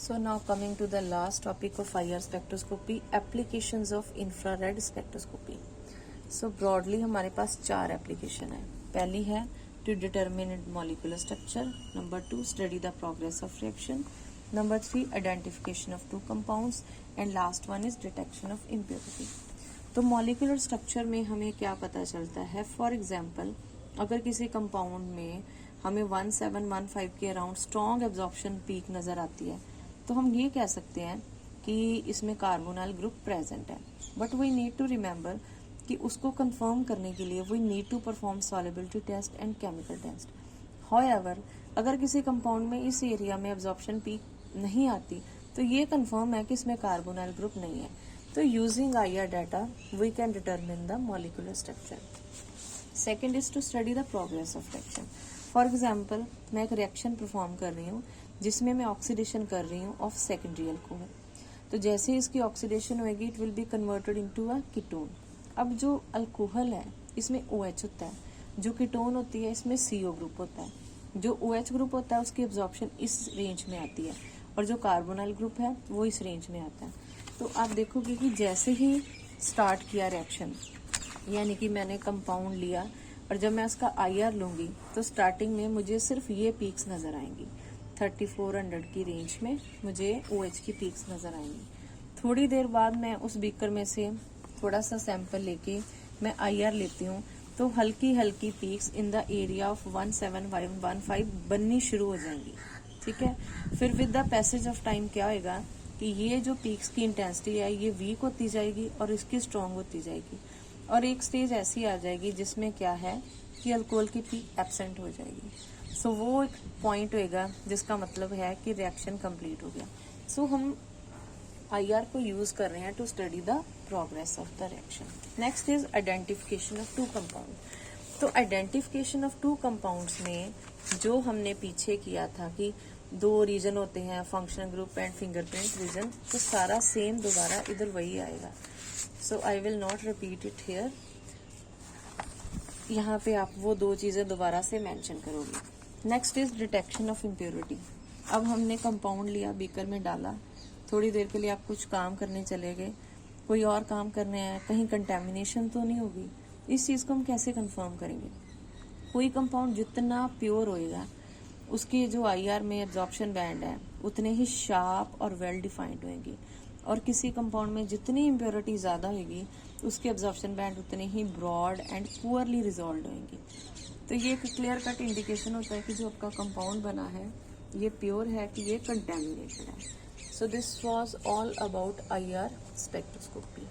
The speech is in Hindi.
So now coming to the last topic of IR spectroscopy, applications of infrared spectroscopy. So broadly हमारे पास 4 एप्लीकेशन है. पहली है to determine molecular structure, number 2 study the progress of reaction, number 3 identification of two compounds, and last one is detection of impurity. तो molecular structure में हमें क्या पता चलता है? फॉर एग्जाम्पल अगर किसी कंपाउंड में हमें 1715 के अराउंड स्ट्रॉन्ग एब्जॉर्प्शन पीक नजर आती है तो हम ये कह सकते हैं कि इसमें कार्बोनाइल ग्रुप प्रेजेंट है. But we need to remember कि उसको कंफर्म करने के लिए we need to perform solubility test and chemical test. However अगर किसी कंपाउंड में इस एरिया में एब्जॉर्प्शन पीक नहीं आती तो ये कंफर्म है कि इसमें कार्बोनाइल ग्रुप नहीं है. तो using IR data we can determine the molecular structure. Second is to study the progress of reaction. For example मैं एक रिएक्शन परफॉर्म कर रही हूँ जिसमें मैं ऑक्सीडेशन कर रही हूँ ऑफ सेकेंडरी अल्कोहल. तो जैसे ही इसकी ऑक्सीडेशन होएगी it will be converted into a ketone. अब जो अल्कोहल है इसमें OH होता है, जो कीटोन होती है इसमें CO ग्रुप होता है. जो OH ग्रुप होता है उसकी एब्जॉर्प्शन इस रेंज में आती है और जो कार्बोनाइल ग्रुप है वो इस रेंज में आता है. तो आप देखोगे कि जैसे ही स्टार्ट किया रिएक्शन यानी कि मैंने कंपाउंड लिया और जब मैं उसका IR लूंगी तो स्टार्टिंग में मुझे सिर्फ ये पीक्स नजर आएंगी. 3400 की रेंज में मुझे OH की पीक्स नजर आएंगी. थोड़ी देर बाद मैं उस बीकर में से थोड़ा सा सैंपल लेके मैं IR लेती हूँ तो हल्की हल्की peaks in the area of 17515 बननी शुरू हो जाएंगी. ठीक है. फिर with the passage of time क्या होगा कि ये जो पीक्स की इंटेंसिटी है ये वीक होती जाएगी और इसकी स्ट्रांग होती जाएगी और एक स्टेज ऐसी आ जाएगी जिसमें क्या है कि अल्कोहल की पीक एब्सेंट हो जाएगी. सो वो एक पॉइंट होएगा जिसका मतलब है कि रिएक्शन कंप्लीट हो गया. सो हम IR को यूज कर रहे हैं to study the progress of the reaction. Next is identification of two compound. तो आइडेंटिफिकेशन ऑफ टू कंपाउंड्स में जो हमने पीछे किया था कि 2 रीजन होते हैं functional group and fingerprint region, तो सारा सेम दोबारा इधर वही आएगा. So I will not repeat it here. यहाँ पे आप वो 2 चीजें दोबारा से मेंशन करोगे. Next is detection of impurity. अब हमने कंपाउंड लिया, बीकर में डाला, थोड़ी देर के लिए आप कुछ काम करने चले गए, कोई और काम करने आए, कहीं कंटेमिनेशन तो नहीं होगी. इस चीज को हम कैसे कंफर्म करेंगे? कोई कंपाउंड जितना प्योर होएगा उसके जो IR में एब्जॉर्प्शन बैंड है उतने ही शार्प और वेल डिफाइंड होंगी और किसी कंपाउंड में जितनी इम्प्योरिटी ज्यादा होगी उसके एब्जॉर्प्शन बैंड उतने ही ब्रॉड एंड पुअरली रिजॉल्व होंगे. तो ये एक क्लियर कट इंडिकेशन होता है कि जो आपका कंपाउंड बना है ये प्योर है कि ये कंटेमिनेटेड है. So this was all about IR spectroscopy.